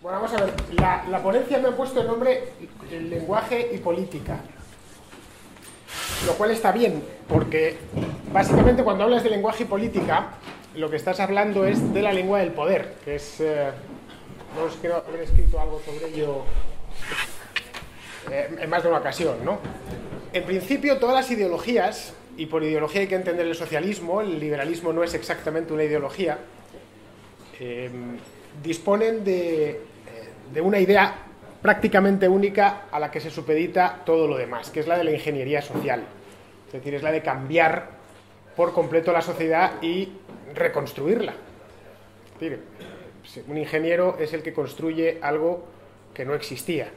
Bueno, vamos a ver. La ponencia me ha puesto el nombre el lenguaje y política. Lo cual está bien, porque básicamente cuando hablas de lenguaje y política, lo que estás hablando es de la lengua del poder, que es... no quiero haber escrito algo sobre ello en más de una ocasión, ¿no? En principio, todas las ideologías, y por ideología hay que entender el socialismo, el liberalismo no es exactamente una ideología, disponen de una idea prácticamente única a la que se supedita todo lo demás, que es la de la ingeniería social. Es decir, es la de cambiar por completo la sociedad y reconstruirla. Es decir, un ingeniero es el que construye algo que no existía.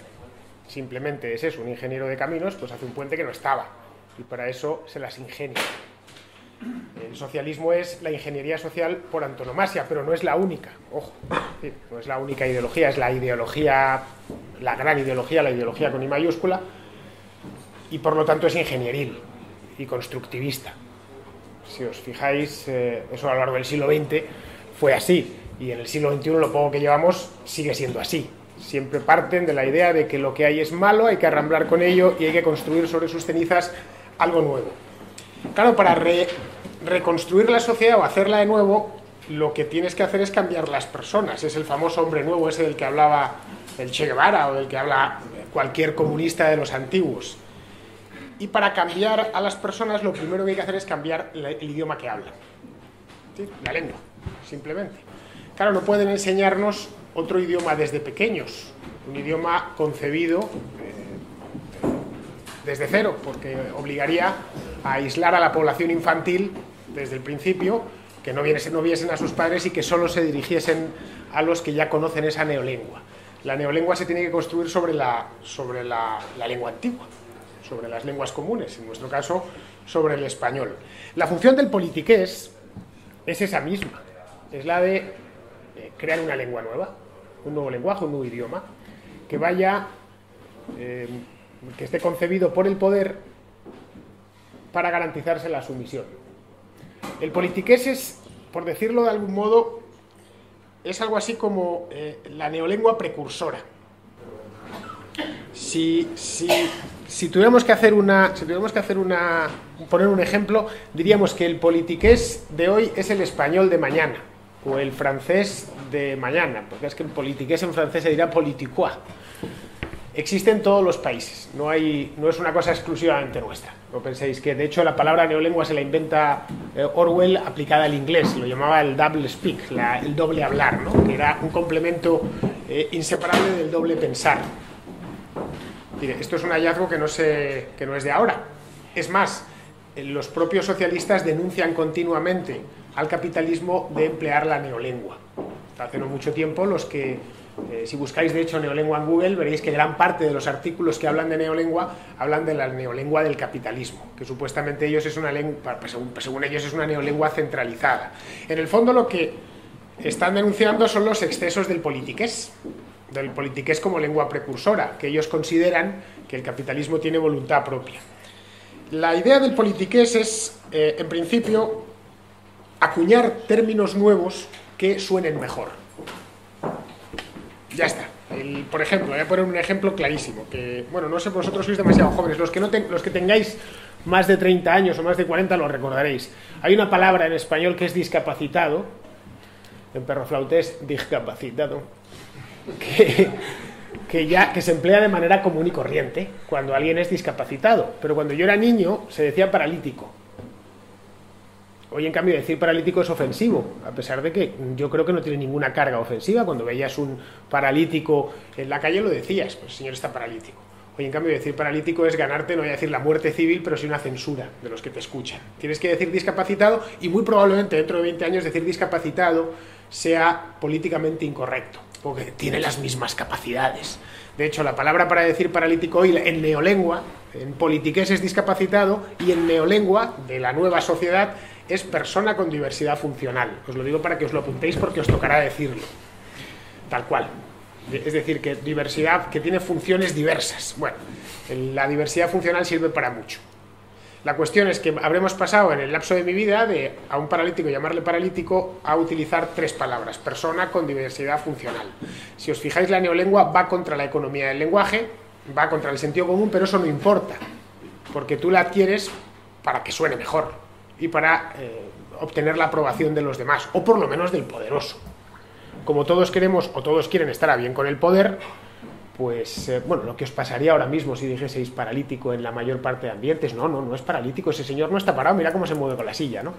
Simplemente es eso, un ingeniero de caminos pues hace un puente que no estaba y para eso se las ingenia. El socialismo es la ingeniería social por antonomasia, pero no es la única, ojo, no es la única ideología, es la ideología, la gran ideología, la ideología con I mayúscula, y por lo tanto es ingenieril y constructivista. Si os fijáis, eso a lo largo del siglo XX fue así, y en el siglo XXI lo poco que llevamos sigue siendo así. Siempre parten de la idea de que lo que hay es malo, hay que arramblar con ello y hay que construir sobre sus cenizas algo nuevo. Claro, para reconstruir la sociedad o hacerla de nuevo, lo que tienes que hacer es cambiar las personas. Es el famoso hombre nuevo, ese del que hablaba el Che Guevara o del que habla cualquier comunista de los antiguos. Y para cambiar a las personas, lo primero que hay que hacer es cambiar el idioma que hablan. ¿Sí? La lengua, simplemente. Claro, no pueden enseñarnos otro idioma desde pequeños, un idioma concebido desde cero, porque obligaría a aislar a la población infantil desde el principio, que no viesen a sus padres y que solo se dirigiesen a los que ya conocen esa neolengua. La neolengua se tiene que construir sobre la lengua antigua, sobre las lenguas comunes, en nuestro caso sobre el español. La función del politiqués es esa misma, es la de crear una lengua nueva, un nuevo lenguaje, un nuevo idioma, que vaya, que esté concebido por el poder para garantizarse la sumisión. El politiqués es, por decirlo de algún modo, es algo así como la neolengua precursora. Si tuviéramos que hacer poner un ejemplo, diríamos que el politiqués de hoy es el español de mañana, o el francés de mañana, porque es que el politiqués en francés se dirá politiquois. Existe en todos los países, no es una cosa exclusivamente nuestra. No penséis que, de hecho, la palabra neolengua se la inventa Orwell aplicada al inglés, lo llamaba el double speak, el doble hablar, ¿no? Que era un complemento inseparable del doble pensar. Mire, esto es un hallazgo que no es de ahora. Es más, los propios socialistas denuncian continuamente al capitalismo de emplear la neolengua. Hace no mucho tiempo, si buscáis de hecho neolengua en Google, veréis que gran parte de los artículos que hablan de neolengua hablan de la neolengua del capitalismo, que supuestamente según ellos es una neolengua centralizada. En el fondo lo que están denunciando son los excesos del politiqués como lengua precursora, que ellos consideran que el capitalismo tiene voluntad propia. La idea del politiqués es, en principio, acuñar términos nuevos que suenen mejor. Ya está. Por ejemplo, voy a poner un ejemplo clarísimo, que, bueno, no sé, vosotros sois demasiado jóvenes, los que tengáis más de 30 años o más de 40 lo recordaréis. Hay una palabra en español que es discapacitado, en perroflautés, discapacitado, que se emplea de manera común y corriente cuando alguien es discapacitado, pero cuando yo era niño se decía paralítico. Hoy, en cambio, decir paralítico es ofensivo, a pesar de que yo creo que no tiene ninguna carga ofensiva. Cuando veías un paralítico en la calle lo decías, pues el señor está paralítico. Hoy, en cambio, decir paralítico es ganarte, no voy a decir la muerte civil, pero sí una censura de los que te escuchan. Tienes que decir discapacitado y muy probablemente dentro de 20 años decir discapacitado sea políticamente incorrecto, porque tiene las mismas capacidades. De hecho, la palabra para decir paralítico hoy en neolengua, en politiqués es discapacitado, y en neolengua de la nueva sociedad es persona con diversidad funcional. Os lo digo para que os lo apuntéis porque os tocará decirlo. Tal cual. Es decir, que diversidad que tiene funciones diversas. Bueno, la diversidad funcional sirve para mucho. La cuestión es que habremos pasado en el lapso de mi vida de a un paralítico llamarle paralítico a utilizar 3 palabras: persona con diversidad funcional. Si os fijáis, la neolengua va contra la economía del lenguaje, va contra el sentido común, pero eso no importa, porque tú la adquieres para que suene mejor y para obtener la aprobación de los demás, o por lo menos del poderoso. Como todos queremos o todos quieren estar a bien con el poder, pues, bueno, lo que os pasaría ahora mismo si dijeseis paralítico en la mayor parte de ambientes. No es paralítico, ese señor no está parado, mira cómo se mueve con la silla, ¿no?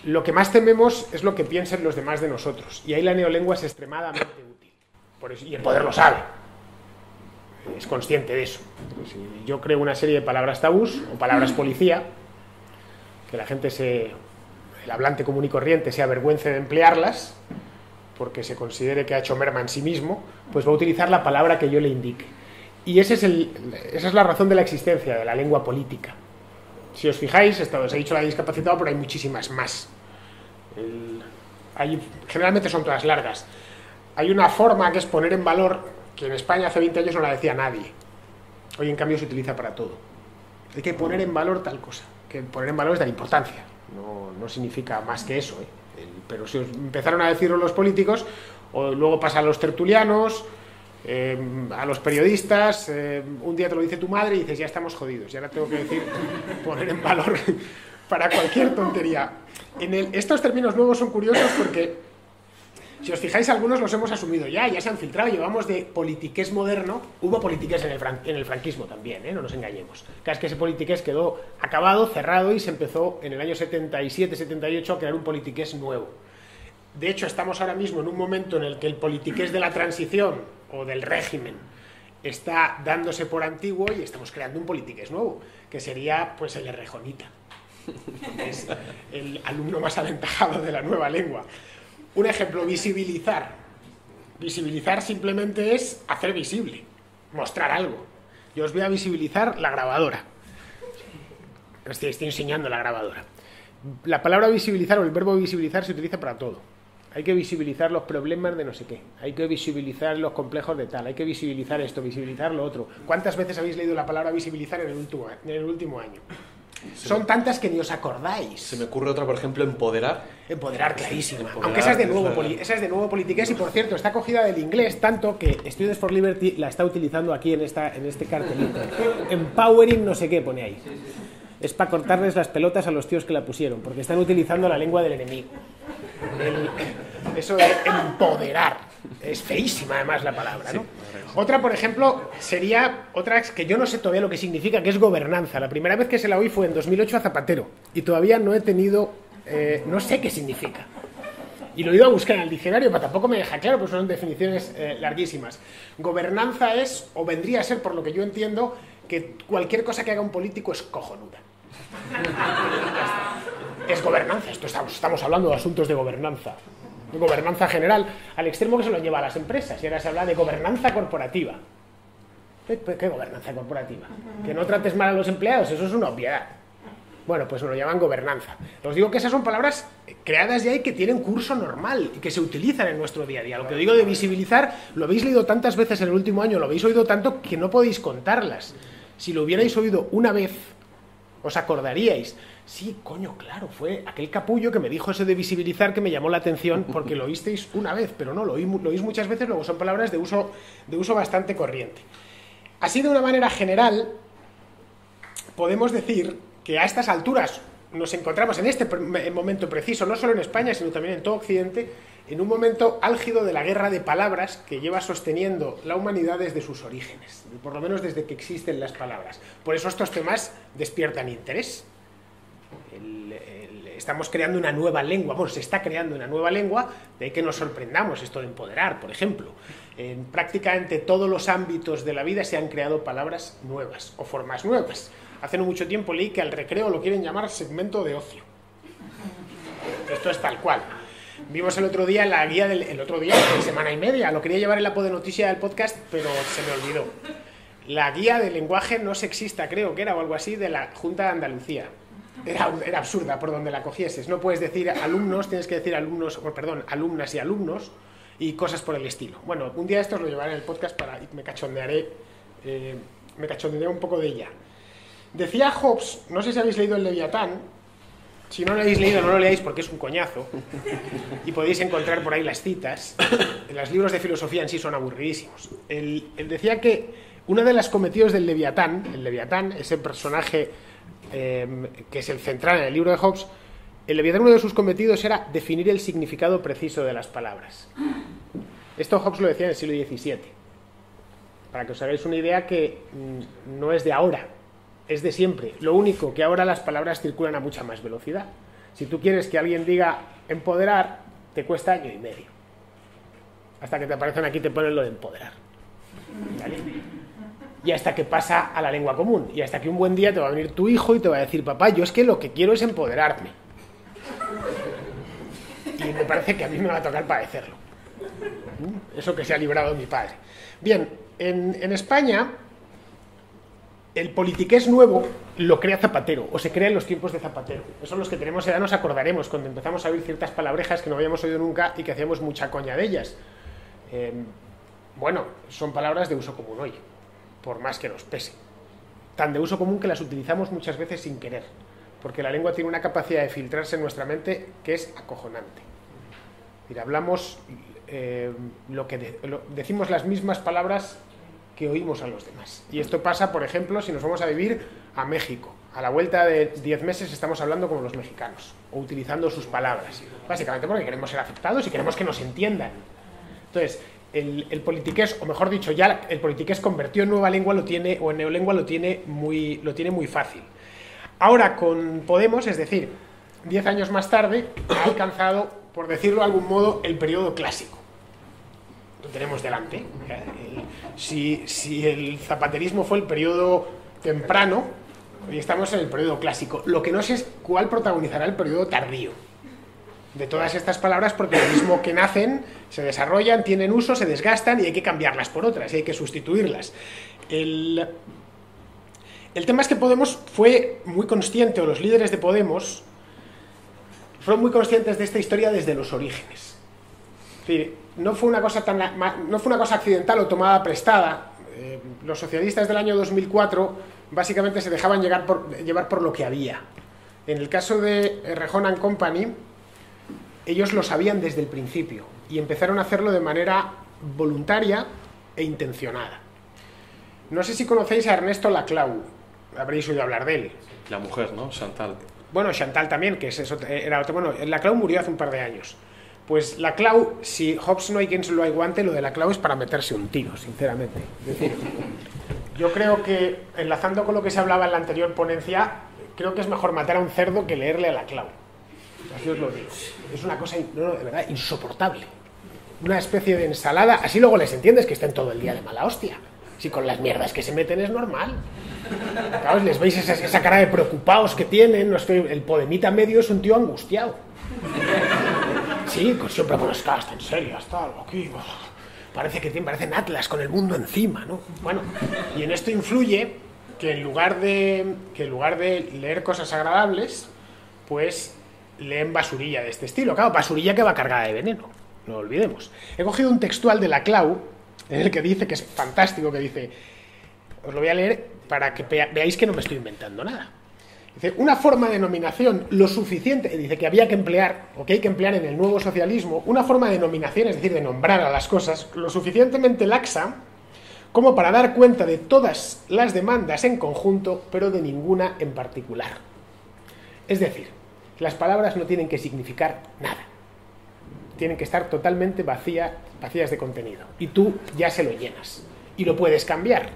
Lo que más tememos es lo que piensen los demás de nosotros, y ahí la neolengua es extremadamente útil. Por eso, y el poder lo sabe, es consciente de eso. Si yo creo una serie de palabras tabús o palabras policía, que la gente el hablante común y corriente se avergüence de emplearlas, porque se considere que ha hecho merma en sí mismo, pues va a utilizar la palabra que yo le indique. Y esa es la razón de la existencia de la lengua política. Si os fijáis, os he dicho la discapacitado, pero hay muchísimas más. Generalmente son todas largas. Hay una forma que es poner en valor, que en España hace 20 años no la decía nadie. Hoy en cambio se utiliza para todo. Hay que poner en valor tal cosa. Que poner en valor es dar importancia. No significa más que eso, pero si empezaron a decirlo los políticos, o luego pasa a los tertulianos, a los periodistas, un día te lo dice tu madre y dices, ya estamos jodidos, y ahora tengo que decir poner en valor para cualquier tontería. Estos términos nuevos son curiosos porque, si os fijáis, algunos los hemos asumido ya se han filtrado. Llevamos de politiqués moderno. Hubo politiqués en el franquismo también, no nos engañemos. Claro, es que ese politiqués quedó acabado, cerrado, y se empezó en el año 77-78 a crear un politiqués nuevo. De hecho, estamos ahora mismo en un momento en el que el politiqués de la transición o del régimen está dándose por antiguo, y estamos creando un politiqués nuevo, que sería pues el errejonita. Es el alumno más aventajado de la nueva lengua. Un ejemplo: visibilizar. Visibilizar simplemente es hacer visible, mostrar algo. Yo os voy a visibilizar la grabadora. Estoy enseñando la grabadora. La palabra visibilizar o el verbo visibilizar se utiliza para todo. Hay que visibilizar los problemas de no sé qué. Hay que visibilizar los complejos de tal. Hay que visibilizar esto, visibilizar lo otro. ¿Cuántas veces habéis leído la palabra visibilizar en el último año? Son tantas que ni os acordáis. Se me ocurre otra, por ejemplo, empoderar. Empoderar, clarísima. Aunque esa es de nuevo politiqués, y por cierto está cogida del inglés, tanto que Students for Liberty la está utilizando aquí en este cartelito. Empowering no sé qué pone ahí. Es para cortarles las pelotas a los tíos que la pusieron, porque están utilizando la lengua del enemigo. Eso de empoderar. Es feísima además la palabra, ¿no? Sí. Otra, por ejemplo, sería otra que yo no sé todavía lo que significa, que es gobernanza. La primera vez que se la oí fue en 2008 a Zapatero, y todavía no he tenido, no sé qué significa. Y lo he ido a buscar en el diccionario, pero tampoco me deja claro, pues son definiciones larguísimas. Gobernanza es, o vendría a ser, por lo que yo entiendo, que cualquier cosa que haga un político es cojonuda. Es gobernanza. Estamos hablando de asuntos de gobernanza. Gobernanza general, al extremo que se lo lleva a las empresas, y ahora se habla de gobernanza corporativa. ¿Qué gobernanza corporativa? Que no trates mal a los empleados, eso es una obviedad. Bueno, pues lo llaman gobernanza. Os digo que esas son palabras creadas ya y que tienen curso normal y que se utilizan en nuestro día a día. Lo que digo de visibilizar, lo habéis leído tantas veces en el último año, lo habéis oído tanto que no podéis contarlas. Si lo hubierais oído una vez, os acordaríais. Sí, coño, claro, fue aquel capullo que me dijo eso de visibilizar que me llamó la atención, porque lo oísteis una vez, pero no, lo oís muchas veces, luego son palabras de uso bastante corriente. Así, de una manera general, podemos decir que a estas alturas nos encontramos en este momento preciso, no solo en España, sino también en todo Occidente, en un momento álgido de la guerra de palabras que lleva sosteniendo la humanidad desde sus orígenes, por lo menos desde que existen las palabras. Por eso estos temas despiertan interés. Estamos creando una nueva lengua, bueno, se está creando una nueva lengua, de que nos sorprendamos esto de empoderar, por ejemplo. En prácticamente todos los ámbitos de la vida se han creado palabras nuevas o formas nuevas. Hace no mucho tiempo leí que al recreo lo quieren llamar segmento de ocio. Esto es tal cual. Vimos el otro día la guía de semana y media, lo quería llevar en la podenoticia del podcast, pero se me olvidó. La guía de lenguaje no sexista, creo que era, o algo así, de la Junta de Andalucía. Era absurda por donde la cogieses. No puedes decir alumnos, tienes que decir alumnas y alumnos, y cosas por el estilo. Bueno, un día esto os lo llevaré en el podcast y me cachondearé un poco de ella. Decía Hobbes, no sé si habéis leído el Leviatán, si no lo habéis leído no lo leáis porque es un coñazo, y podéis encontrar por ahí las citas. Los libros de filosofía en sí son aburridísimos. Él decía que uno de los cometidos del Leviatán, el Leviatán, ese personaje que es el central en el libro de Hobbes, el Leviatán, uno de sus cometidos era definir el significado preciso de las palabras. Esto Hobbes lo decía en el siglo XVII. Para que os hagáis una idea que no es de ahora, es de siempre. Lo único que ahora las palabras circulan a mucha más velocidad. Si tú quieres que alguien diga empoderar, te cuesta 1 año y medio. Hasta que te aparecen aquí y te ponen lo de empoderar. ¿Vale? Y hasta que pasa a la lengua común. Y hasta que un buen día te va a venir tu hijo y te va a decir: papá, yo es que lo que quiero es empoderarme. Y me parece que a mí me va a tocar padecerlo. Eso que se ha librado mi padre. Bien, en España el politiqués nuevo lo crea Zapatero, o se crea en los tiempos de Zapatero. Esos los que tenemos edad nos acordaremos cuando empezamos a oír ciertas palabrejas que no habíamos oído nunca y que hacíamos mucha coña de ellas. Bueno, son palabras de uso común hoy, por más que nos pese. Tan de uso común que las utilizamos muchas veces sin querer, porque la lengua tiene una capacidad de filtrarse en nuestra mente que es acojonante. Mira, hablamos, decimos las mismas palabras que oímos a los demás. Y esto pasa, por ejemplo, si nos vamos a vivir a México. A la vuelta de 10 meses estamos hablando como los mexicanos, o utilizando sus palabras, básicamente porque queremos ser aceptados y queremos que nos entiendan. Entonces, el politiqués, o mejor dicho, ya el politiqués convertido en nueva lengua lo tiene, o en neolengua lo tiene muy fácil. Ahora con Podemos, es decir, 10 años más tarde, ha alcanzado, por decirlo de algún modo, el periodo clásico. Lo tenemos delante. Si el zapaterismo fue el periodo temprano, hoy estamos en el periodo clásico. Lo que no sé es cuál protagonizará el periodo tardío de todas estas palabras, porque lo mismo que nacen, se desarrollan, tienen uso, se desgastan y hay que cambiarlas por otras, y hay que sustituirlas. El tema es que Podemos fue muy consciente, o los líderes de Podemos fueron muy conscientes de esta historia desde los orígenes. Es decir, no fue una cosa accidental o tomada prestada. Los socialistas del año 2004 básicamente se dejaban llevar por lo que había. En el caso de Rejón and Company, ellos lo sabían desde el principio y empezaron a hacerlo de manera voluntaria e intencionada. No sé si conocéis a Ernesto Laclau, habréis oído hablar de él. La mujer, ¿no? Chantal. Bueno, Chantal también, que era otro. Bueno, Laclau murió hace un par de años. Pues Laclau, si Hobbes no hay quien se lo aguante, lo de Laclau es para meterse un tiro, sinceramente. Es decir, yo creo que, enlazando con lo que se hablaba en la anterior ponencia, creo que es mejor matar a un cerdo que leerle a Laclau. Así os lo digo. Es una cosa, de verdad, insoportable. Una especie de ensalada. Así luego les entiendes que estén todo el día de mala hostia. Si con las mierdas que se meten es normal. Claro, les veis esa cara de preocupados que tienen. No es que el podemita medio es un tío angustiado. Sí, pues siempre con las caras tan serias, tal, aquí. Parecen Atlas con el mundo encima, ¿no? Bueno, y en esto influye que en lugar de leer cosas agradables, pues leen basurilla de este estilo. Claro, basurilla que va cargada de veneno, no lo olvidemos. He cogido un textual de Laclau en el que dice, que es fantástico, que dice, os lo voy a leer para que veáis que no me estoy inventando nada. Dice, una forma de nominación lo suficiente, dice que había que emplear, o que hay que emplear en el nuevo socialismo, una forma de nominación, es decir, de nombrar a las cosas, lo suficientemente laxa como para dar cuenta de todas las demandas en conjunto, pero de ninguna en particular. Es decir, las palabras no tienen que significar nada. Tienen que estar totalmente vacías de contenido. Y tú ya se lo llenas. Y lo puedes cambiar.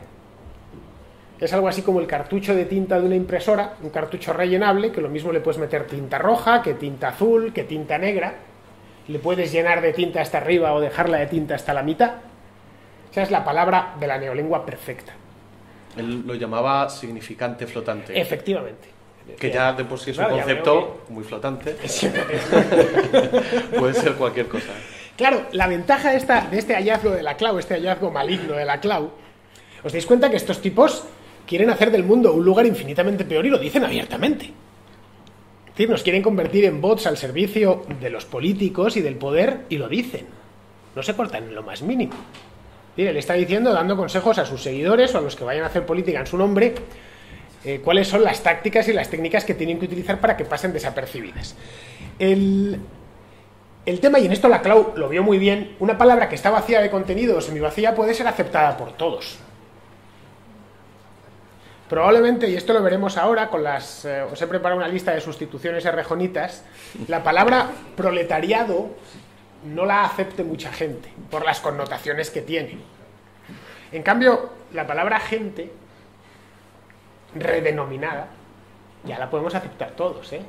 Es algo así como el cartucho de tinta de una impresora, un cartucho rellenable, que lo mismo le puedes meter tinta roja, que tinta azul, que tinta negra. Le puedes llenar de tinta hasta arriba o dejarla de tinta hasta la mitad. Esa es la palabra de la neolengua perfecta. Él lo llamaba significante flotante. Efectivamente. Que ya de por sí es un concepto muy flotante. Puede ser cualquier cosa. Claro, la ventaja de este hallazgo de Laclau, este hallazgo maligno de Laclau, os dais cuenta que estos tipos quieren hacer del mundo un lugar infinitamente peor y lo dicen abiertamente. Es decir, nos quieren convertir en bots al servicio de los políticos y del poder y lo dicen. No se cortan en lo más mínimo. Le está diciendo, dando consejos a sus seguidores o a los que vayan a hacer política en su nombre. cuáles son las tácticas y las técnicas que tienen que utilizar para que pasen desapercibidas. El tema, y en esto la Clau lo vio muy bien, una palabra que está vacía de contenido o semivacía puede ser aceptada por todos. Probablemente, y esto lo veremos ahora, os he preparado una lista de sustituciones errejonitas, la palabra proletariado no la acepte mucha gente, por las connotaciones que tiene. En cambio, la palabra gente, redenominada, ya la podemos aceptar todos, ¿eh?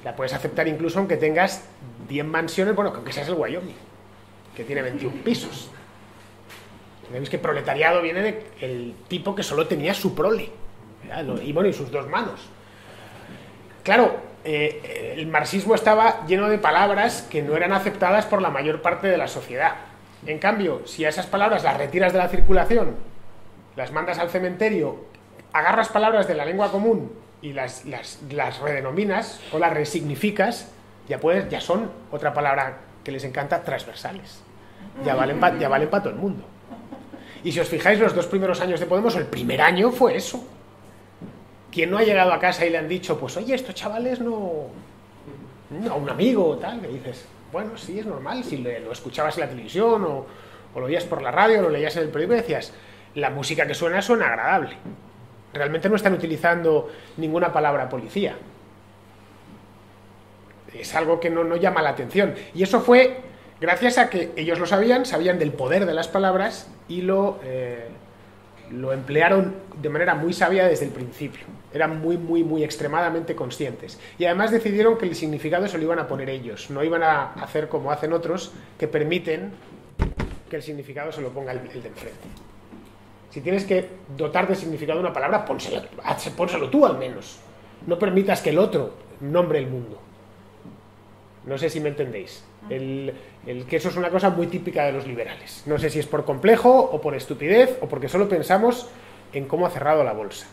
La puedes aceptar incluso aunque tengas 10 mansiones, bueno, aunque seas el Wyoming, que tiene 21 pisos. Veis que proletariado viene del tipo que solo tenía su prole, ¿verdad? Y bueno, y sus 2 manos. Claro, el marxismo estaba lleno de palabras que no eran aceptadas por la mayor parte de la sociedad. En cambio, si a esas palabras las retiras de la circulación, las mandas al cementerio, agarras palabras de la lengua común y las redenominas o las resignificas, ya son, otra palabra que les encanta, transversales. Ya valen para todo el mundo. Y si os fijáis, los 2 primeros años de Podemos, el primer año fue eso. ¿Quién no ha llegado a casa y le han dicho, pues oye, estos chavales no, un amigo o tal, que dices, bueno, sí, es normal, si lo escuchabas en la televisión o lo oías por la radio o lo leías en el periódico y decías, la música que suena agradable. Realmente no están utilizando ninguna palabra policía. Es algo que no llama la atención. Y eso fue gracias a que ellos lo sabían del poder de las palabras y lo emplearon de manera muy sabia desde el principio. Eran muy extremadamente conscientes. Y además decidieron que el significado se lo iban a poner ellos. No iban a hacer como hacen otros, que permiten que el significado se lo ponga el de enfrente. Si tienes que dotar de significado una palabra, pónselo tú al menos. No permitas que el otro nombre el mundo. No sé si me entendéis. Que eso es una cosa muy típica de los liberales. No sé si es por complejo o por estupidez o porque solo pensamos en cómo ha cerrado la bolsa.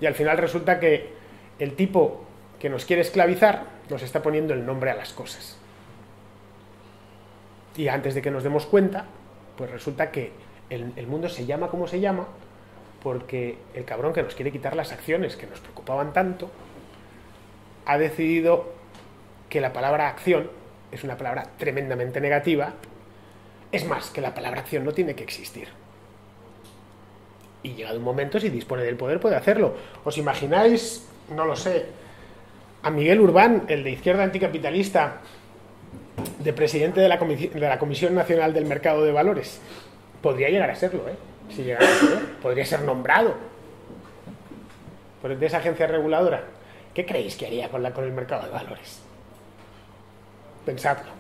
Y al final resulta que el tipo que nos quiere esclavizar nos está poniendo el nombre a las cosas. Y antes de que nos demos cuenta, pues resulta que el mundo se llama como se llama porque el cabrón que nos quiere quitar las acciones que nos preocupaban tanto ha decidido que la palabra acción es una palabra tremendamente negativa. Es más, que la palabra acción no tiene que existir. Y llegado un momento, si dispone del poder, puede hacerlo. ¿Os imagináis, no lo sé, a Miguel Urbán, el de Izquierda Anticapitalista, de presidente de la Comisión Nacional del Mercado de Valores? Podría llegar a serlo, ¿eh? Si llegara a serlo, podría ser nombrado de esa agencia reguladora. ¿Qué creéis que haría con el mercado de valores? Pensadlo.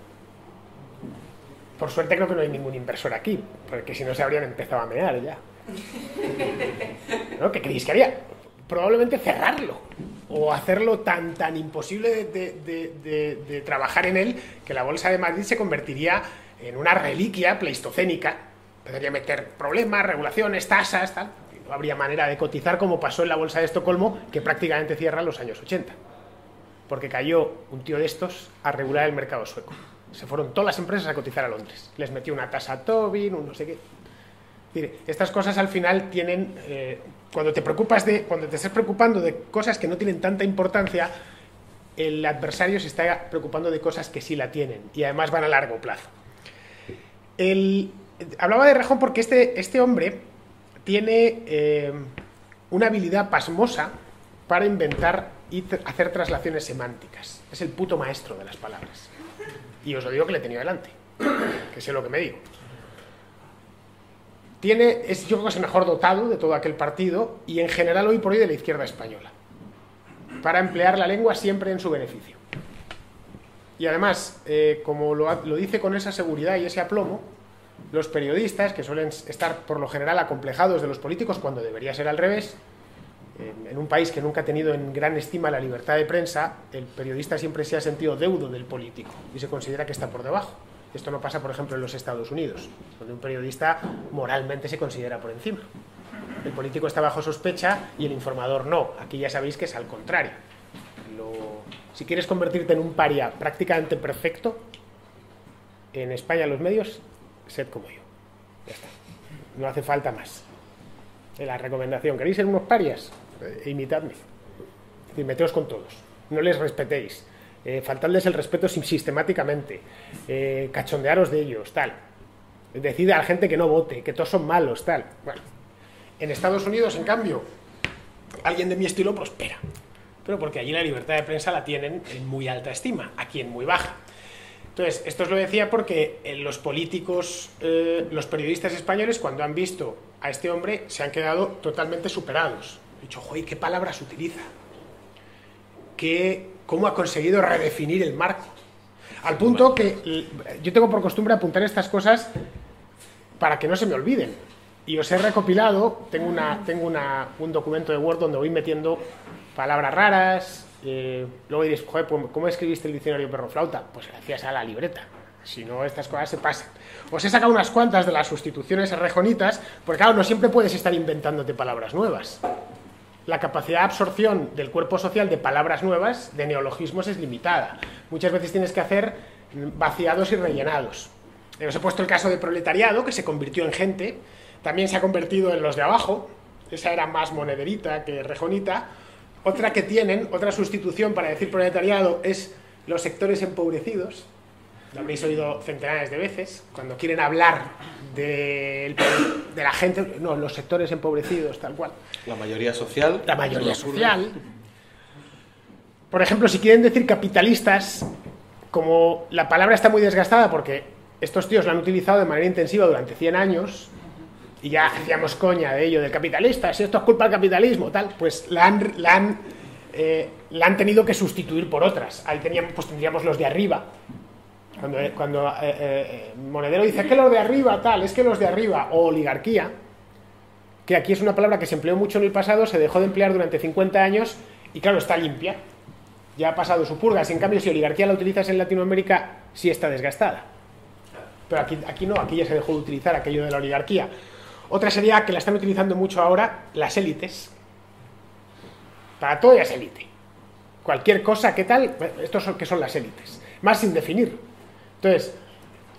Por suerte creo que no hay ningún inversor aquí, porque si no se habrían empezado a mear ya. ¿No? ¿Qué creéis que haría? Probablemente cerrarlo o hacerlo tan imposible de trabajar en él que la Bolsa de Madrid se convertiría en una reliquia pleistocénica. Empezaría a meter problemas, regulaciones, tasas, tal. Y no habría manera de cotizar como pasó en la Bolsa de Estocolmo, que prácticamente cierra en los años 80. Porque cayó un tío de estos a regular el mercado sueco. Se fueron todas las empresas a cotizar a Londres. Les metió una tasa a Tobin, un no sé qué. Mire, estas cosas al final tienen... cuando te estés preocupando de cosas que no tienen tanta importancia, el adversario se está preocupando de cosas que sí la tienen y además van a largo plazo. Hablaba de Rejón porque este hombre tiene una habilidad pasmosa para inventar y hacer traslaciones semánticas. Es el puto maestro de las palabras. Y os lo digo que le he tenido delante, que sé lo que me digo. Yo creo que es el mejor dotado de todo aquel partido y en general hoy por hoy de la izquierda española, para emplear la lengua siempre en su beneficio. Y además, como lo dice con esa seguridad y ese aplomo, los periodistas, que suelen estar por lo general acomplejados de los políticos cuando debería ser al revés, en un país que nunca ha tenido en gran estima la libertad de prensa, el periodista siempre se ha sentido deudo del político y se considera que está por debajo. Esto no pasa, por ejemplo, en los Estados Unidos, donde un periodista moralmente se considera por encima. El político está bajo sospecha y el informador no. Aquí ya sabéis que es al contrario. Si quieres convertirte en un paria prácticamente perfecto, en España los medios, sed como yo. Ya está. No hace falta más. La recomendación, ¿queréis ser unos parias? imitadme. Es decir, meteos con todos, no les respetéis, faltadles el respeto sistemáticamente, cachondearos de ellos, tal. Decid a la gente que no vote, que todos son malos, tal. Bueno, en Estados Unidos, en cambio, alguien de mi estilo prospera, pero porque allí la libertad de prensa la tienen en muy alta estima, aquí en muy baja. Entonces, esto os lo decía porque los políticos, los periodistas españoles, cuando han visto a este hombre, se han quedado totalmente superados. Han dicho, joder, ¿qué palabras utiliza? ¿Cómo ha conseguido redefinir el marco? Al punto que yo tengo por costumbre apuntar estas cosas para que no se me olviden. Y os he recopilado, tengo un documento de Word donde voy metiendo palabras raras. Luego diréis, joder, pues, ¿cómo escribiste el diccionario perroflauta? Pues gracias a la libreta. Si no, estas cosas se pasan. Os he sacado unas cuantas de las sustituciones arrejonitas, porque claro, no siempre puedes estar inventándote palabras nuevas. La capacidad de absorción del cuerpo social de palabras nuevas, de neologismos, es limitada. Muchas veces tienes que hacer vaciados y rellenados. Os he puesto el caso de proletariado, que se convirtió en gente. También se ha convertido en los de abajo. Esa era más monederita que rejonita. Otra que tienen, otra sustitución para decir proletariado, es los sectores empobrecidos. Lo habréis oído centenares de veces. Cuando quieren hablar de la gente, no, los sectores empobrecidos, tal cual. La mayoría social. La mayoría social. Por ejemplo, si quieren decir capitalistas, como la palabra está muy desgastada porque estos tíos la han utilizado de manera intensiva durante 100 años, y ya hacíamos coña de ello, del capitalista, si esto es culpa del capitalismo, tal, pues la han tenido que sustituir por otras. Ahí tendríamos los de arriba. Cuando Monedero dice que los de arriba, tal, es que los de arriba, o oligarquía, que aquí es una palabra que se empleó mucho en el pasado, se dejó de emplear durante 50 años, y claro, está limpia, ya ha pasado su purga. En cambio, si oligarquía la utilizas en Latinoamérica, sí está desgastada. Pero aquí no, aquí ya se dejó de utilizar aquello de la oligarquía. Otra sería, que la están utilizando mucho ahora, las élites. Para todo ya es élite. Cualquier cosa, ¿qué tal? Estos son, ¿qué son las élites? Más sin definir. Entonces,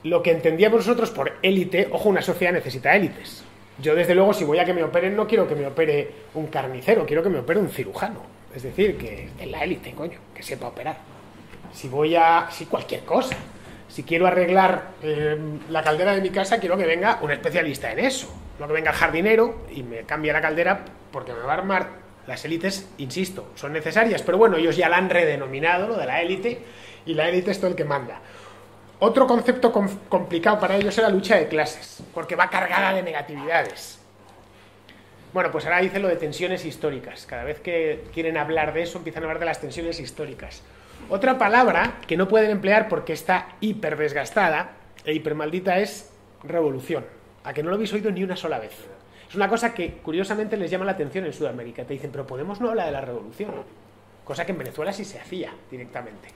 lo que entendíamos nosotros por élite, ojo, una sociedad necesita élites. Yo, desde luego, si voy a que me operen, no quiero que me opere un carnicero, quiero que me opere un cirujano. Es decir, que es la élite, coño, que sepa operar. Si cualquier cosa. Si quiero arreglar la caldera de mi casa, quiero que venga un especialista en eso. No que venga el jardinero y me cambie la caldera porque me va a armar. Las élites, insisto, son necesarias, pero bueno, ellos ya la han redenominado, lo de la élite, y la élite es todo el que manda. Otro concepto complicado para ellos es la lucha de clases, porque va cargada de negatividades. Bueno, pues ahora dice lo de tensiones históricas. Cada vez que quieren hablar de eso, empiezan a hablar de las tensiones históricas. Otra palabra que no pueden emplear porque está hiper desgastada e hiper maldita es revolución. A que no lo habéis oído ni una sola vez. Es una cosa que curiosamente les llama la atención en Sudamérica. Te dicen, pero Podemos no habla de la revolución. Cosa que en Venezuela sí se hacía directamente.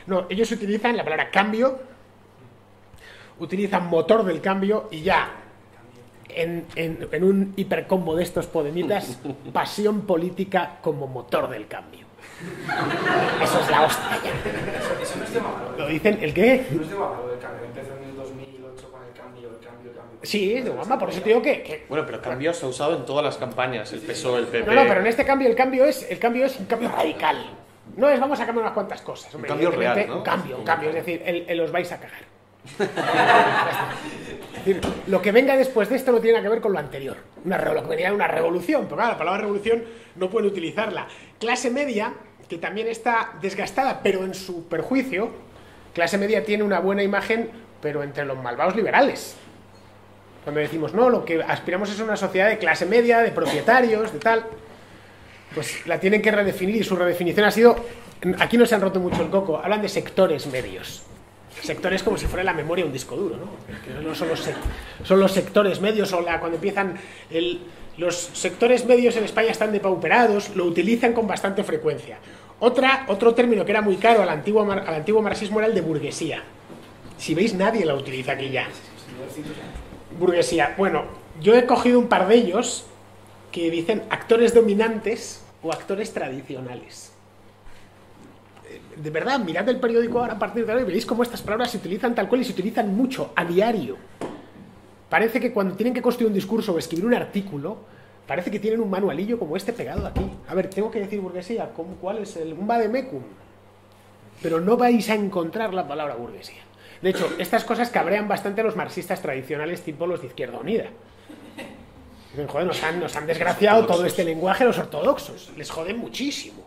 No, ellos utilizan la palabra cambio, utilizan motor del cambio y ya en un hipercombo de estos podemitas, pasión política como motor del cambio. Eso es la hostia ya. Eso no es de Obama. ¿Lo dicen? ¿El qué? No es de Obama lo del cambio. Empezó en el 2008 con el cambio. Sí, es de Obama, por eso te digo que... Bueno, pero cambio se ha usado en todas las campañas, el PSOE, el PP... No, pero en este cambio el cambio es un cambio radical. No es vamos a cambiar unas cuantas cosas. Hombre, un cambio real, ¿no? Un cambio, es decir, los vais a cagar. Es decir, lo que venga después de esto no tiene nada que ver con lo anterior. Lo que venía era una revolución, pero claro, la palabra revolución no pueden utilizarla. Clase media, que también está desgastada, pero en su perjuicio, clase media tiene una buena imagen, pero entre los malvados liberales. Cuando decimos, no, lo que aspiramos es una sociedad de clase media, de propietarios, de tal, pues la tienen que redefinir y su redefinición ha sido, aquí no se han roto mucho el coco, hablan de sectores medios. Sectores como si fuera la memoria un disco duro, ¿no? Que no son los sectores medios, o cuando empiezan los sectores medios en España están depauperados, lo utilizan con bastante frecuencia. Otro término que era muy caro al antiguo marxismo era el de burguesía. Si veis, nadie la utiliza aquí ya. Burguesía. Bueno, yo he cogido un par de ellos que dicen actores dominantes o actores tradicionales. De verdad, mirad el periódico ahora a partir de ahora y veréis cómo estas palabras se utilizan tal cual y se utilizan mucho, a diario. Parece que cuando tienen que construir un discurso o escribir un artículo, parece que tienen un manualillo como este pegado aquí. A ver, tengo que decir burguesía, ¿cuál es un vademecum? Pero no vais a encontrar la palabra burguesía. De hecho, estas cosas cabrean bastante a los marxistas tradicionales tipo los de Izquierda Unida. Dicen, joder, nos han desgraciado todo este lenguaje los ortodoxos. Les joden muchísimo.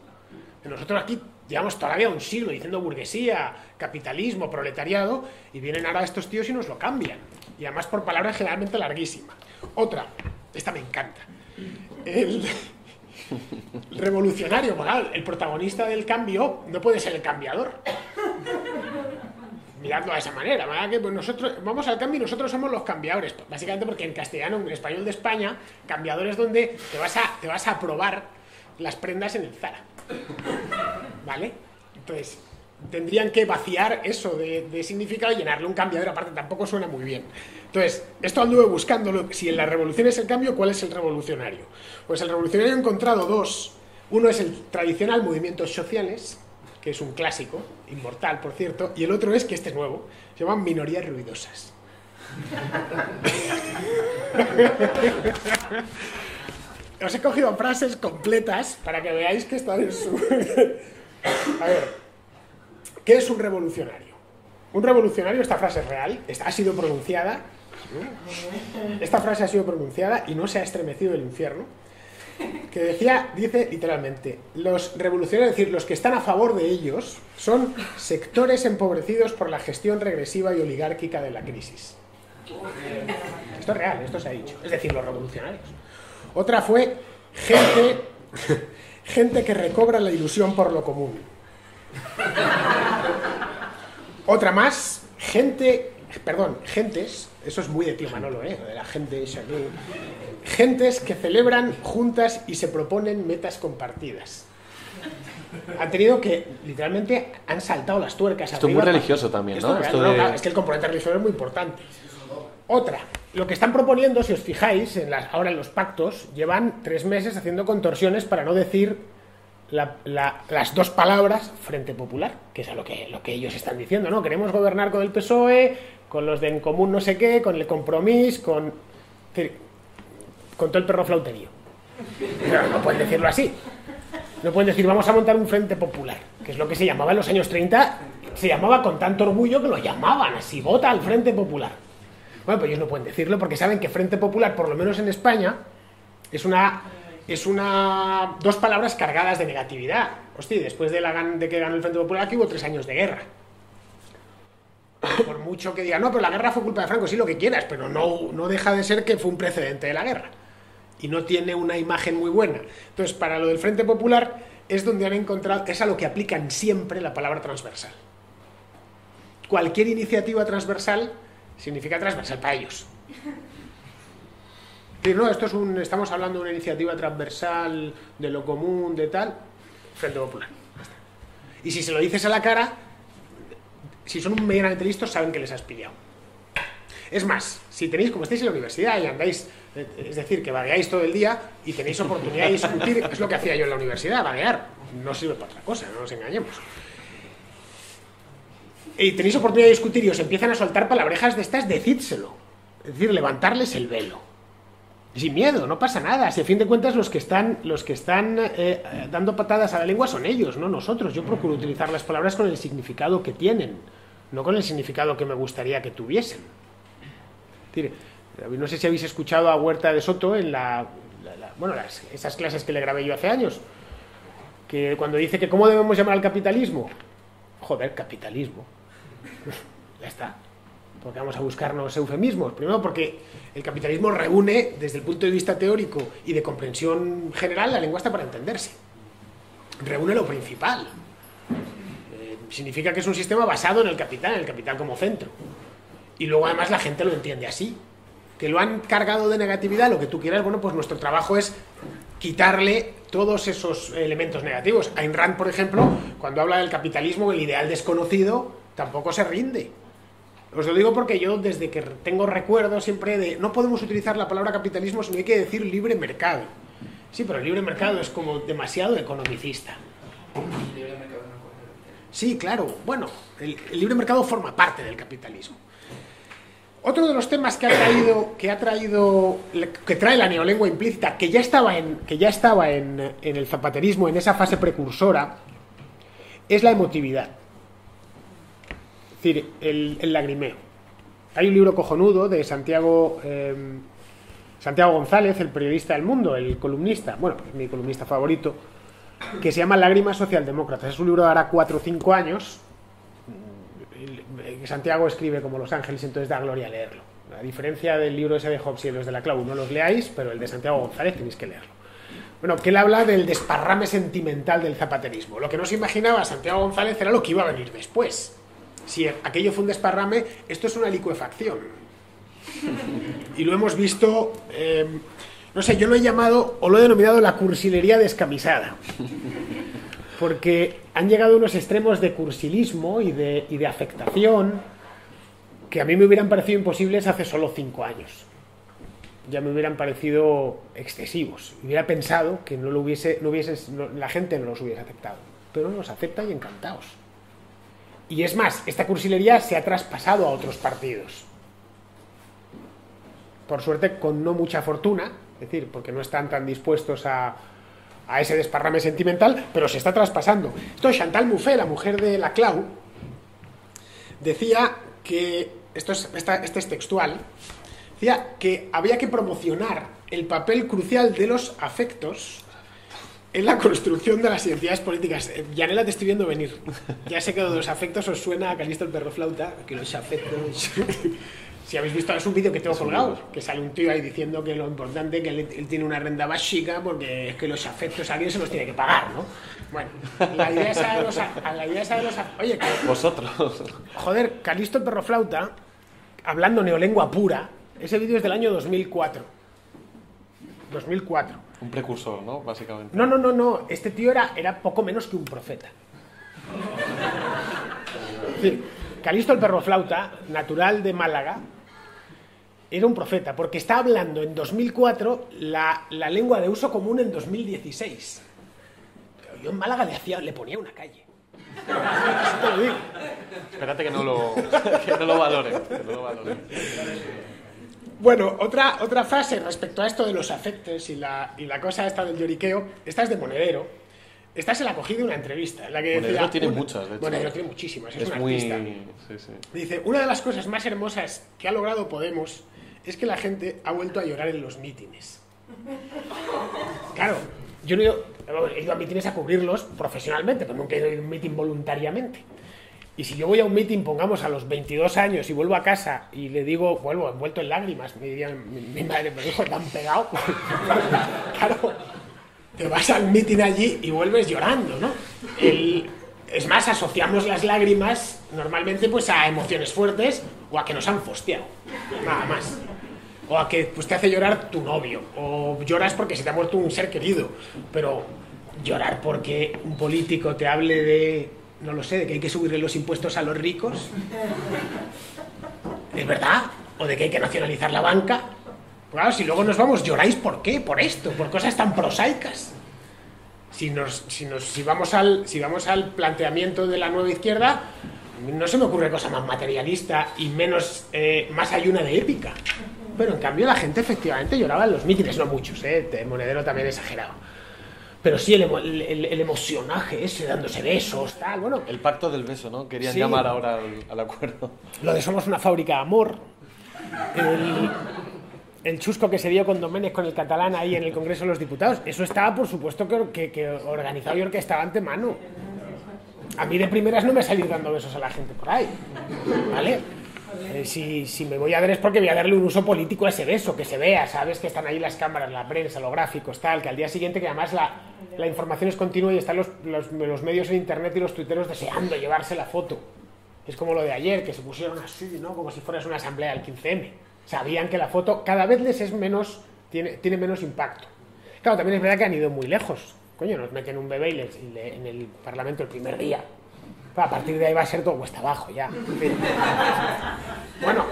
Nosotros aquí llevamos todavía un siglo diciendo burguesía, capitalismo, proletariado, y vienen ahora estos tíos y nos lo cambian. Y además por palabras generalmente larguísimas. Otra, esta me encanta. El revolucionario, bueno, el protagonista del cambio no puede ser el cambiador. Miradlo de esa manera, ¿verdad? Que pues nosotros vamos al cambio y nosotros somos los cambiadores. Básicamente porque en castellano, en español de España, cambiador es donde te vas a probar las prendas en el Zara. ¿Vale? Entonces, tendrían que vaciar eso de significado y llenarle un cambiador, aparte tampoco suena muy bien. Entonces, esto anduve buscándolo, si en la revolución es el cambio, ¿cuál es el revolucionario? Pues el revolucionario he encontrado dos. Uno es el tradicional movimientos sociales, que es un clásico, inmortal por cierto, y el otro es, que este es nuevo, se llaman minorías ruidosas. Os he cogido frases completas para que veáis que están en su... A ver, ¿qué es un revolucionario? Un revolucionario, esta frase es real, ha sido pronunciada, esta frase ha sido pronunciada y no se ha estremecido el infierno, que dice literalmente, los revolucionarios, es decir, los que están a favor de ellos, son sectores empobrecidos por la gestión regresiva y oligárquica de la crisis. Esto es real, esto se ha dicho, es decir, los revolucionarios. Otra fue gente que recobra la ilusión por lo común. Otra más, gentes, eso es muy de tío Manolo, de la gente esa, gentes que celebran juntas y se proponen metas compartidas. Han tenido que, literalmente, han saltado las tuercas. Esto es muy religioso también, ¿no? Claro, es que el componente religioso es muy importante. Otra, lo que están proponiendo, si os fijáis, ahora en los pactos, llevan 3 meses haciendo contorsiones para no decir las dos palabras Frente Popular, que es lo que ellos están diciendo, ¿no? Queremos gobernar con el PSOE, con los de En Común no sé qué, con el Compromís, con todo el perro flauterío. Pero no pueden decirlo así. No pueden decir, vamos a montar un Frente Popular, que es lo que se llamaba en los años 30, se llamaba con tanto orgullo que lo llamaban así, vota al Frente Popular. Bueno, pues ellos no pueden decirlo porque saben que Frente Popular, por lo menos en España, es dos palabras cargadas de negatividad. Hostia, después de que ganó el Frente Popular, aquí hubo 3 años de guerra. Por mucho que digan, no, pero la guerra fue culpa de Franco, sí, lo que quieras, pero no deja de ser que fue un precedente de la guerra. Y no tiene una imagen muy buena. Entonces, para lo del Frente Popular, es donde han encontrado, es a lo que aplican siempre la palabra transversal. Cualquier iniciativa transversal significa transversal para ellos. Decir, no, estamos hablando de una iniciativa transversal, de lo común, de tal, Frente Popular. Y si se lo dices a la cara, si son un medianamente listos, saben que les has pillado. Es más, si tenéis, como estáis en la universidad y andáis, es decir, que vagueáis todo el día y tenéis oportunidad de discutir, es lo que hacía yo en la universidad, vaguear, no sirve para otra cosa, no nos engañemos. Y tenéis oportunidad de discutir y os empiezan a soltar palabrejas de estas, decídselo. Es decir, levantarles el velo. Sin miedo, no pasa nada. Si a fin de cuentas los que están dando patadas a la lengua son ellos, no nosotros. Yo procuro utilizar las palabras con el significado que tienen, no con el significado que me gustaría que tuviesen. Es decir, no sé si habéis escuchado a Huerta de Soto en esas clases que le grabé yo hace años, que cuando dice que cómo debemos llamar al capitalismo. Joder, capitalismo. Ya está. Porque vamos a buscarnos eufemismos. Primero porque el capitalismo reúne, desde el punto de vista teórico y de comprensión general, la lengua está para entenderse. Reúne lo principal. Significa que es un sistema basado en el capital como centro. Y luego además la gente lo entiende así. Que lo han cargado de negatividad, lo que tú quieras, bueno, pues nuestro trabajo es quitarle todos esos elementos negativos. Ayn Rand, por ejemplo, cuando habla del capitalismo, el ideal desconocido, tampoco se rinde. Os lo digo porque yo, desde que tengo recuerdo siempre de, no podemos utilizar la palabra capitalismo, sino hay que decir libre mercado. Sí, pero el libre mercado es como demasiado economicista. Sí, claro, bueno, el libre mercado forma parte del capitalismo. Otro de los temas que trae la neolengua implícita, que ya estaba en el zapaterismo, en esa fase precursora, es la emotividad. Es decir, el lagrimeo. Hay un libro cojonudo de Santiago González, el periodista del Mundo, el columnista, bueno, es mi columnista favorito, que se llama Lágrimas socialdemócratas. Es un libro de ahora 4 o 5 años. Santiago escribe como Los Ángeles, entonces da gloria leerlo. A diferencia del libro ese de Hobbes y los de la Clau, no los leáis, pero el de Santiago González tenéis que leerlo. Bueno, que él habla del desparrame sentimental del zapaterismo. Lo que no se imaginaba Santiago González era lo que iba a venir después. Si aquello fue un desparrame, esto es una licuefacción. Y lo hemos visto, no sé, yo lo he llamado, o lo he denominado la cursilería descamisada. Porque han llegado a unos extremos de cursilismo y de afectación que a mí me hubieran parecido imposibles hace solo 5 años. Ya me hubieran parecido excesivos. Hubiera pensado que la gente no los hubiese aceptado. Pero los acepta y encantados. Y es más, esta cursilería se ha traspasado a otros partidos. Por suerte, con no mucha fortuna, es decir, porque no están tan dispuestos a ese desparrame sentimental, pero se está traspasando. Esto Chantal Mouffe, la mujer de la Clau, decía que, este es textual, decía que había que promocionar el papel crucial de los afectos en la construcción de las identidades políticas. Yanela, te estoy viendo venir. Ya sé que de los afectos os suena a Calisto el perro flauta, que los afectos... Si habéis visto, es un vídeo que tengo colgado, que sale un tío ahí diciendo que lo importante que él tiene una renta básica porque es que los afectos a alguien se los tiene que pagar, ¿no? Bueno, la idea esa de los oye, vosotros. Joder, Calisto el perro flauta, hablando neolengua pura, ese vídeo es del año 2004. 2004. Un precursor, ¿no? Básicamente. No. Este tío era poco menos que un profeta. Sí. Calisto el perro flauta, natural de Málaga, era un profeta, porque está hablando en 2004 la lengua de uso común en 2016. Pero yo en Málaga le ponía una calle. Eso te lo digo. Espérate que no lo valoren. Bueno, otra frase respecto a esto de los afectos y la cosa esta del lloriqueo, esta es de Monedero. Esta se la cogí de una entrevista. En la que Monedero tiene muchas, de hecho. Monedero tiene muchísimas, es un muy... artista. Sí. Dice, una de las cosas más hermosas que ha logrado Podemos es que la gente ha vuelto a llorar en los mítines. Claro, yo no he ido a mítines a cubrirlos profesionalmente, pero nunca he ido a un mítin voluntariamente. Y si yo voy a un mítin, pongamos a los 22 años y vuelvo a casa y le digo, vuelvo envuelto en lágrimas, me diría mi madre, me dijo, ¿te han pegado? Claro. Te vas al mitin allí y vuelves llorando, ¿no? Es más, asociamos las lágrimas normalmente pues a emociones fuertes o a que nos han fosteado, nada más. O a que pues, te hace llorar tu novio, o lloras porque se te ha muerto un ser querido, pero llorar porque un político te hable de, no lo sé, de que hay que subirle los impuestos a los ricos, ¿es verdad? O de que hay que nacionalizar la banca. Claro, si luego nos vamos, lloráis, ¿por qué? Por esto, por cosas tan prosaicas. Si vamos al planteamiento de la nueva izquierda, no se me ocurre cosa más materialista y más ayuna de épica. Pero en cambio la gente efectivamente lloraba en los mítines, no muchos, Monedero también exagerado. Pero sí el emocionaje ese, dándose besos, tal, bueno. El pacto del beso, ¿no? Querían llamar ahora al acuerdo. Lo de somos una fábrica de amor. El chusco que se dio con Domènech con el catalán ahí en el Congreso de los Diputados, eso estaba, por supuesto, que organizado y orquestado antemano. A mí de primeras no me salir dando besos a la gente por ahí, ¿vale? Si me voy a ver es porque voy a darle un uso político a ese beso, que se vea, ¿sabes? Que están ahí las cámaras, la prensa, los gráficos, tal, que al día siguiente, que además la información es continua y están los medios en internet y los tuiteros deseando llevarse la foto. Es como lo de ayer, que se pusieron así, ¿no? Como si fueras una asamblea del 15M. Sabían que la foto cada vez les es menos, tiene menos impacto. Claro, también es verdad que han ido muy lejos. Coño, nos meten un bebé en el Parlamento el primer día. A partir de ahí va a ser todo cuesta abajo ya. En fin. Bueno,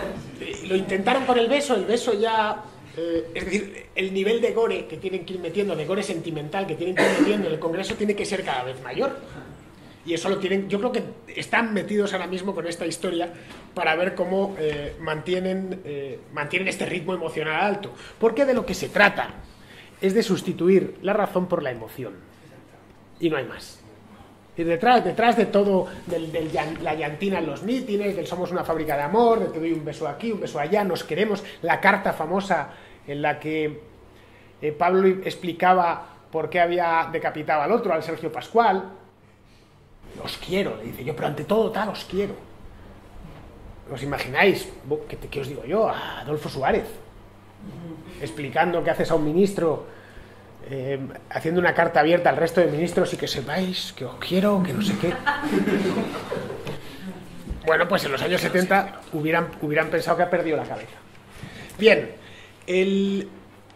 lo intentaron con el beso ya... es decir, el nivel de gore que tienen que ir metiendo, de gore sentimental que tienen que ir metiendo en el Congreso tiene que ser cada vez mayor. Y eso lo tienen, yo creo que están metidos ahora mismo con esta historia para ver cómo mantienen este ritmo emocional alto. Porque de lo que se trata es de sustituir la razón por la emoción. Y no hay más. Y detrás de todo, la llantina en los mítines, del somos una fábrica de amor, de te doy un beso aquí, un beso allá, nos queremos, la carta famosa en la que Pablo explicaba por qué había decapitado al otro, al Sergio Pascual. Os quiero, le dice yo, pero ante todo tal, os quiero. ¿Os imagináis? ¿Qué os digo yo? A Adolfo Suárez, explicando qué haces a un ministro, haciendo una carta abierta al resto de ministros y que sepáis que os quiero, que no sé qué. Bueno, pues en los años 70 hubieran pensado que ha perdido la cabeza. Bien,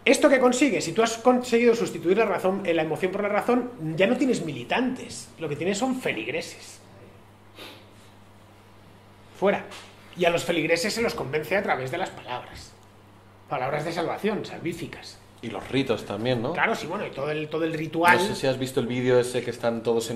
esto que consigues, si tú has conseguido sustituir la emoción por la razón, ya no tienes militantes, lo que tienes son feligreses. Fuera. Y a los feligreses se los convence a través de las palabras de salvación, salvíficas. Y los ritos también, ¿no? Claro, sí, bueno, y todo el ritual. No sé si has visto el vídeo ese que están todos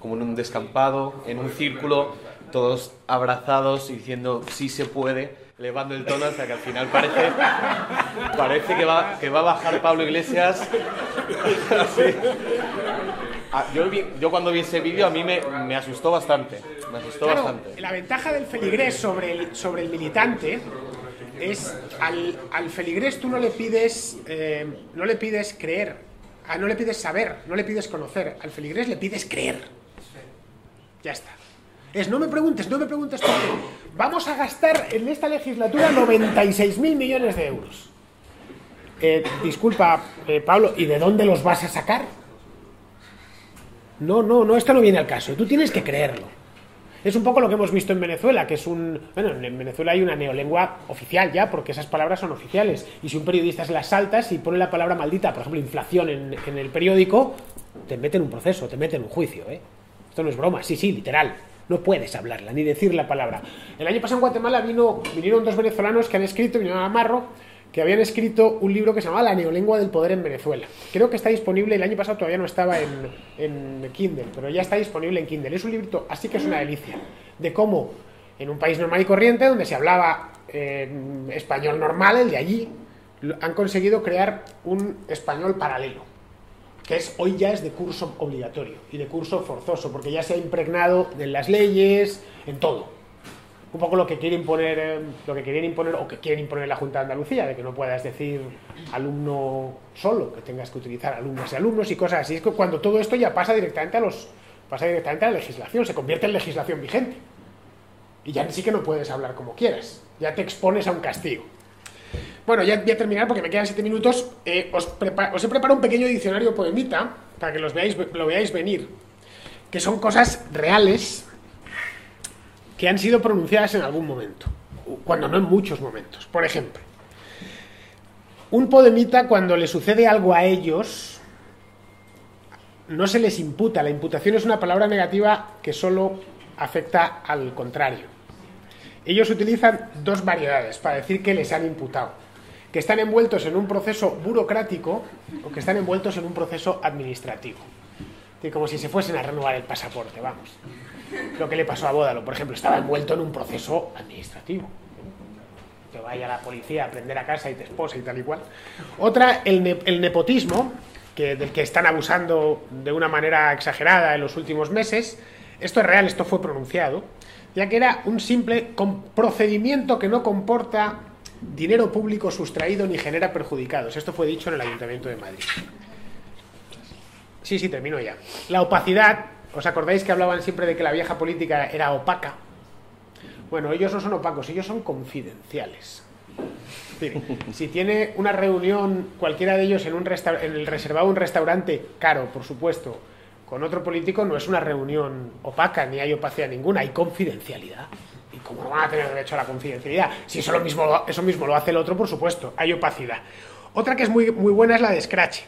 como en un descampado, en un círculo, todos abrazados y diciendo sí se puede, elevando el tono hasta que al final parece que va a bajar Pablo Iglesias. Sí. Yo cuando vi ese vídeo a mí me asustó bastante. Bastante. La ventaja del feligrés sobre el militante es al feligrés tú no le pides creer, no le pides saber, no le pides conocer, al feligrés le pides creer. Ya está. No me preguntes por qué. Vamos a gastar en esta legislatura 96.000 millones de euros. Disculpa, Pablo, ¿y de dónde los vas a sacar? No, esto no viene al caso. Tú tienes que creerlo. Es un poco lo que hemos visto en Venezuela, que es bueno, en Venezuela hay una neolengua oficial ya, porque esas palabras son oficiales. Y si un periodista se las salta, si pone la palabra maldita, por ejemplo, inflación en el periódico, te meten un proceso, te meten un juicio, ¿eh? Esto no es broma, sí, literal. No puedes hablarla, ni decir la palabra. El año pasado en Guatemala vinieron dos venezolanos que han escrito, vinieron a Marro, que habían escrito un libro que se llamaba La neolengua del poder en Venezuela. Creo que está disponible, el año pasado todavía no estaba en Kindle, pero ya está disponible en Kindle. Es un librito, así que es una delicia, de cómo en un país normal y corriente, donde se hablaba español normal, el de allí, han conseguido crear un español paralelo, que hoy ya es de curso obligatorio y de curso forzoso, porque ya se ha impregnado en las leyes, en todo. Un poco lo que quieren imponer o que quieren imponer la Junta de Andalucía, de que no puedas decir alumno solo, que tengas que utilizar alumnas y alumnos y cosas así. Es que cuando todo esto ya pasa directamente a la legislación, se convierte en legislación vigente. Y ya sí que no puedes hablar como quieras, ya te expones a un castigo. Bueno, ya voy a terminar porque me quedan 7 minutos. Os he preparado un pequeño diccionario poemita para que lo veáis venir, que son cosas reales que han sido pronunciadas en algún momento, cuando no en muchos momentos. Por ejemplo, un poemita, cuando le sucede algo a ellos, no se les imputa. La imputación es una palabra negativa que solo afecta al contrario. Ellos utilizan dos variedades para decir que les han imputado: que están envueltos en un proceso burocrático o que están envueltos en un proceso administrativo. Como si se fuesen a renovar el pasaporte, vamos. Lo que le pasó a Bódalo, por ejemplo, estaba envuelto en un proceso administrativo. Te vaya la policía a prender a casa y te esposa y tal y cual. Otra, el nepotismo, del que están abusando de una manera exagerada en los últimos meses. Esto es real, esto fue pronunciado, ya que era un simple procedimiento que no comporta dinero público sustraído ni genera perjudicados. Esto fue dicho en el Ayuntamiento de Madrid. Sí, termino ya. La opacidad, ¿os acordáis que hablaban siempre de que la vieja política era opaca? Bueno, ellos no son opacos, ellos son confidenciales. Si tiene una reunión cualquiera de ellos en el reservado un restaurante caro, por supuesto, con otro político, no es una reunión opaca, ni hay opacidad ninguna, hay confidencialidad. ¿Y cómo no van a tener derecho a la confidencialidad? Si eso mismo lo hace el otro, por supuesto, hay opacidad. Otra que es muy, muy buena es la de escrache,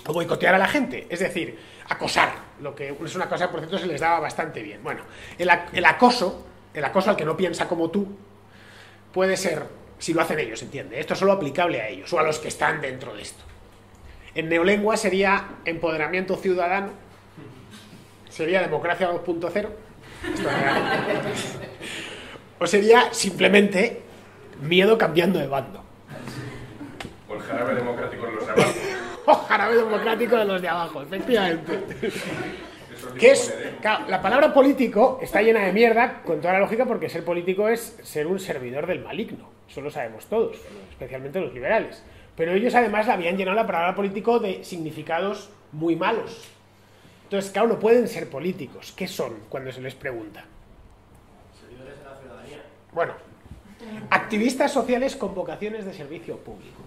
o boicotear a la gente, es decir, acosar, lo que es una cosa, por cierto, se les daba bastante bien. Bueno, el acoso al que no piensa como tú, puede ser, si lo hacen ellos, ¿entiende? Esto es solo aplicable a ellos, o a los que están dentro de esto. En neolengua sería empoderamiento ciudadano, sería democracia 2.0, esto es real, o sería simplemente miedo cambiando de bando. O el jarabe democrático en los de abajo. O jarabe democrático de los de abajo, efectivamente. Que es, claro, la palabra político está llena de mierda, con toda la lógica, porque ser político es ser un servidor del maligno. Eso lo sabemos todos, especialmente los liberales. Pero ellos además habían llenado la palabra político de significados muy malos. Entonces, claro, no pueden ser políticos. ¿Qué son cuando se les pregunta? Servidores de la ciudadanía. Bueno, activistas sociales con vocaciones de servicio público.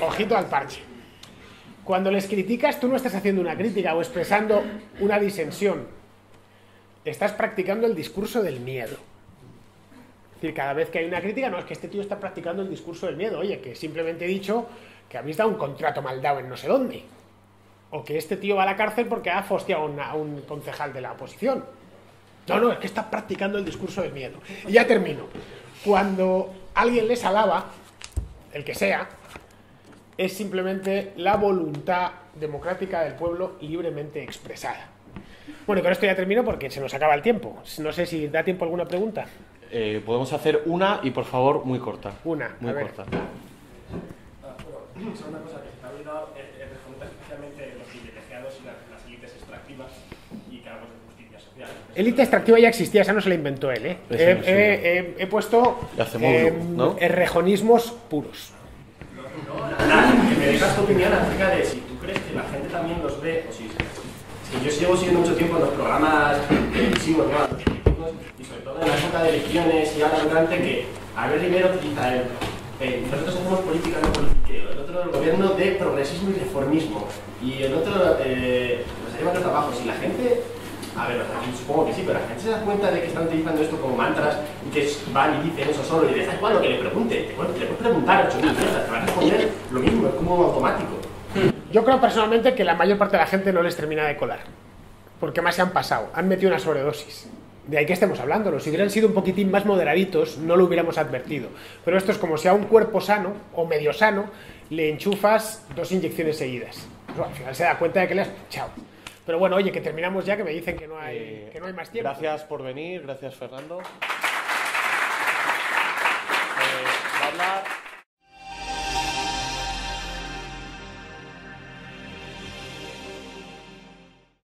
Ojito al parche. Cuando les criticas, tú no estás haciendo una crítica o expresando una disensión. Estás practicando el discurso del miedo. Es decir, cada vez que hay una crítica, no, es que este tío está practicando el discurso del miedo. Oye, que simplemente he dicho que habéis dado un contrato mal dado en no sé dónde. O que este tío va a la cárcel porque ha fosteado a un concejal de la oposición. No, es que está practicando el discurso del miedo. Y ya termino. Cuando alguien les alaba, el que sea, es simplemente la voluntad democrática del pueblo libremente expresada. Bueno, y con esto ya termino porque se nos acaba el tiempo. No sé si da tiempo a alguna pregunta. Podemos hacer una y, por favor, muy corta. Una, muy a ver. corta. Bueno, una cosa que se me ha olvidado es refutar especialmente los privilegiados y las élites extractivas y cargos de justicia social. Élite extractiva ya existía, esa no se la inventó él, ¿eh? He puesto ¿no? errejonismos puros. Nada, que me digas tu opinión acerca de si tú crees que la gente también los ve, o si yo llevo siguiendo mucho tiempo los programas televisivos, ¿no? Los políticos, y sobre todo en la época de elecciones y ahora durante que Albert Rivera utiliza nosotros hacemos política, no politiqueo, el otro el gobierno de progresismo y reformismo, y el otro los lleva los trabajos, y la gente, a ver, supongo que sí, pero la gente se da cuenta de que están utilizando esto como mantras y que van y dicen eso solo y les da igual lo que le pregunte, le puedes preguntar 8.000 mierdas, te van a responder lo mismo, es como automático. Yo creo personalmente que la mayor parte de la gente no les termina de colar, porque más se han pasado, han metido una sobredosis. De ahí que estemos hablándolo. Si hubieran sido un poquitín más moderaditos, no lo hubiéramos advertido. Pero esto es como si a un cuerpo sano, o medio sano, le enchufas 2 inyecciones seguidas. Pues, al final se da cuenta de que le has pinchado. Pero bueno, oye, que terminamos ya, que me dicen que no hay más tiempo. Gracias por venir, gracias Fernando.